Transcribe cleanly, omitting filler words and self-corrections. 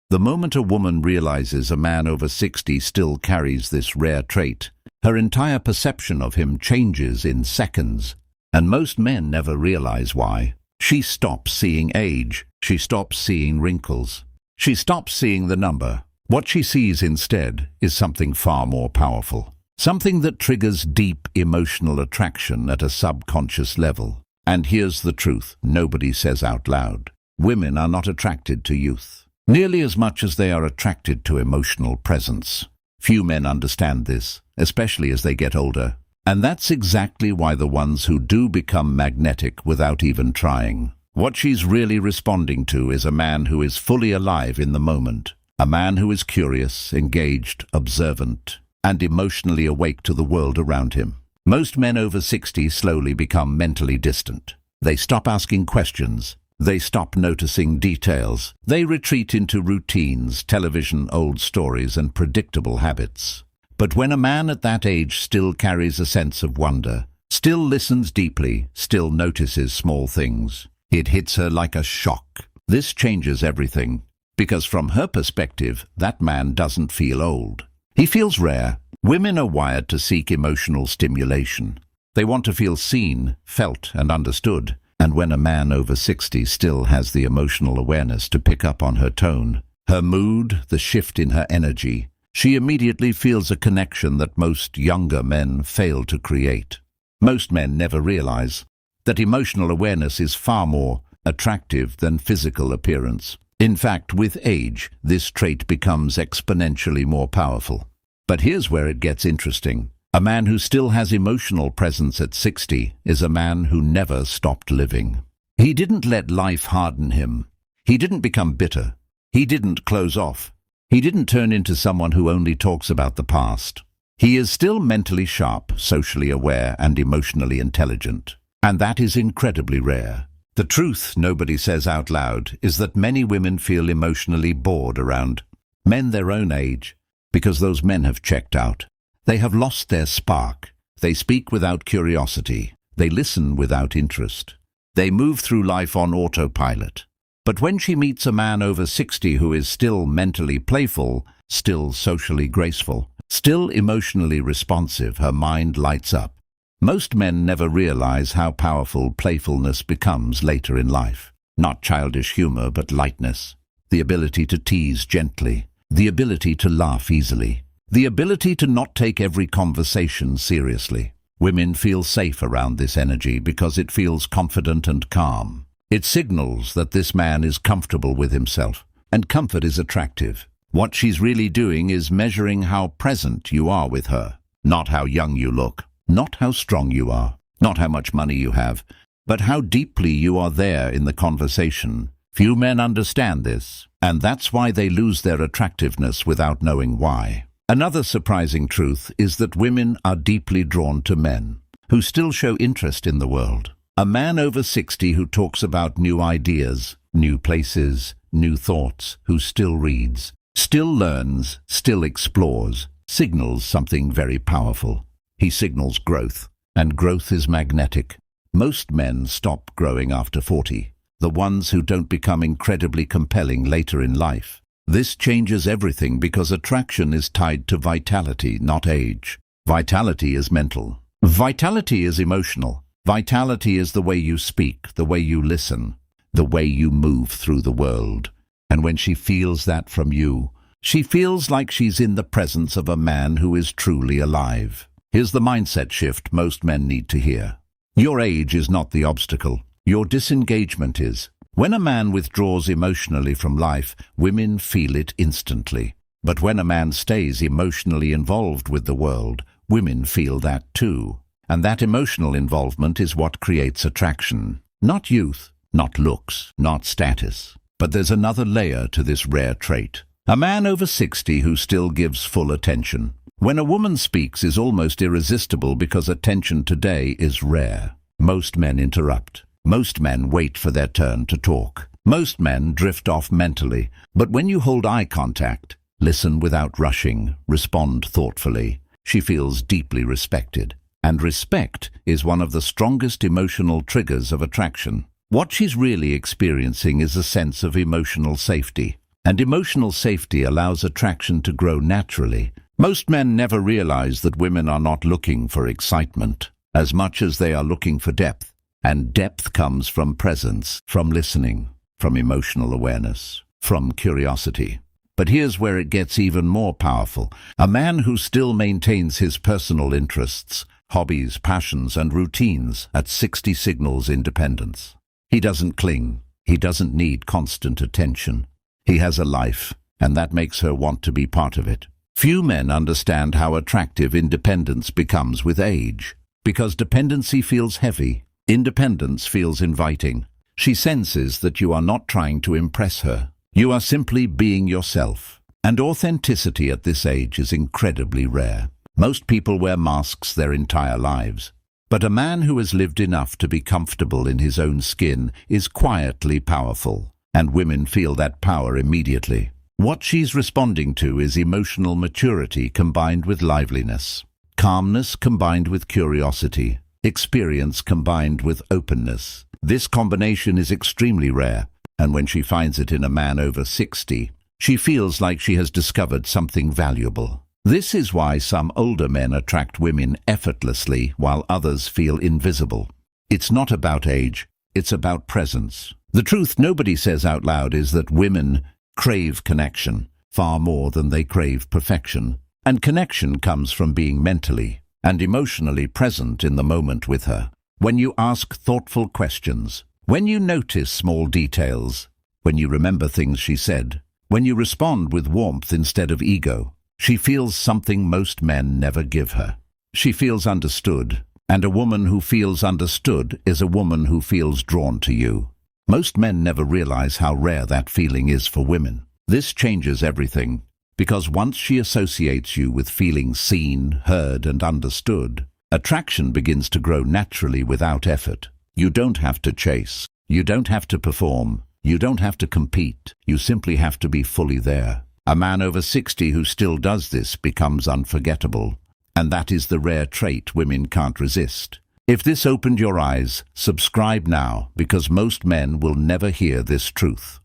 The moment a woman realizes a man over 60 still carries this rare trait, her entire perception of him changes in seconds. And most men never realize why. She stops seeing age. She stops seeing wrinkles. She stops seeing the number. What she sees instead is something far more powerful. Something that triggers deep emotional attraction at a subconscious level. And here's the truth nobody says out loud. Women are not attracted to youth nearly as much as they are attracted to emotional presence. Few men understand this, especially as they get older. And that's exactly why the ones who do become magnetic without even trying. What she's really responding to is a man who is fully alive in the moment. A man who is curious, engaged, observant, and emotionally awake to the world around him. Most men over 60 slowly become mentally distant. They stop asking questions. They stop noticing details. They retreat into routines, television, old stories, and predictable habits. But when a man at that age still carries a sense of wonder, still listens deeply, still notices small things, it hits her like a shock. This changes everything, because from her perspective, that man doesn't feel old. He feels rare. Women are wired to seek emotional stimulation. They want to feel seen, felt, and understood. And when a man over 60 still has the emotional awareness to pick up on her tone, her mood, the shift in her energy, she immediately feels a connection that most younger men fail to create. Most men never realize that emotional awareness is far more attractive than physical appearance. In fact, with age, this trait becomes exponentially more powerful. But here's where it gets interesting. A man who still has emotional presence at 60 is a man who never stopped living. He didn't let life harden him. He didn't become bitter. He didn't close off. He didn't turn into someone who only talks about the past. He is still mentally sharp, socially aware, and emotionally intelligent. And that is incredibly rare. The truth nobody says out loud is that many women feel emotionally bored around men their own age because those men have checked out. They have lost their spark. They speak without curiosity. They listen without interest. They move through life on autopilot. But when she meets a man over 60 who is still mentally playful, still socially graceful, still emotionally responsive, her mind lights up. Most men never realize how powerful playfulness becomes later in life. Not childish humor, but lightness. The ability to tease gently. The ability to laugh easily. The ability to not take every conversation seriously. Women feel safe around this energy because it feels confident and calm. It signals that this man is comfortable with himself, and comfort is attractive. What she's really doing is measuring how present you are with her, not how young you look, not how strong you are, not how much money you have, but how deeply you are there in the conversation. Few men understand this, and that's why they lose their attractiveness without knowing why. Another surprising truth is that women are deeply drawn to men who still show interest in the world. A man over 60 who talks about new ideas, new places, new thoughts, who still reads, still learns, still explores, signals something very powerful. He signals growth, and growth is magnetic. Most men stop growing after 40, the ones who don't become incredibly compelling later in life. This changes everything because attraction is tied to vitality, not age. Vitality is mental. Vitality is emotional. Vitality is the way you speak, the way you listen, the way you move through the world. And when she feels that from you, she feels like she's in the presence of a man who is truly alive. Here's the mindset shift most men need to hear. Your age is not the obstacle. Your disengagement is. When a man withdraws emotionally from life, women feel it instantly. But when a man stays emotionally involved with the world, women feel that too. And that emotional involvement is what creates attraction. Not youth, not looks, not status. But there's another layer to this rare trait. A man over 60 who still gives full attention. When a woman speaks is almost irresistible because attention today is rare. Most men interrupt. Most men wait for their turn to talk. Most men drift off mentally. But when you hold eye contact, listen without rushing, respond thoughtfully, she feels deeply respected. And respect is one of the strongest emotional triggers of attraction. What she's really experiencing is a sense of emotional safety, And emotional safety allows attraction to grow naturally. Most men never realize that women are not looking for excitement as much as they are looking for depth. And depth comes from presence, from listening, from emotional awareness, from curiosity. But here's where it gets even more powerful. A man who still maintains his personal interests, hobbies, passions, and routines at 60 signals independence. He doesn't cling. He doesn't need constant attention. He has a life, and that makes her want to be part of it. Few men understand how attractive independence becomes with age. Because dependency feels heavy, independence feels inviting. She senses that you are not trying to impress her. You are simply being yourself. And authenticity at this age is incredibly rare. Most people wear masks their entire lives. But a man who has lived enough to be comfortable in his own skin is quietly powerful. And women feel that power immediately. What she's responding to is emotional maturity combined with liveliness, calmness combined with curiosity, experience combined with openness. This combination is extremely rare, and when she finds it in a man over 60, she feels like she has discovered something valuable. This is why some older men attract women effortlessly while others feel invisible. It's not about age, it's about presence. The truth nobody says out loud is that women crave connection far more than they crave perfection. And connection comes from being mentally and emotionally present in the moment with her. When you ask thoughtful questions, when you notice small details, when you remember things she said, when you respond with warmth instead of ego, she feels something most men never give her. She feels understood, and a woman who feels understood is a woman who feels drawn to you. Most men never realize how rare that feeling is for women. This changes everything, because once she associates you with feeling seen, heard, and understood, attraction begins to grow naturally without effort. You don't have to chase. You don't have to perform. You don't have to compete. You simply have to be fully there. A man over 60 who still does this becomes unforgettable, and that is the rare trait women can't resist. If this opened your eyes, subscribe now, because most men will never hear this truth.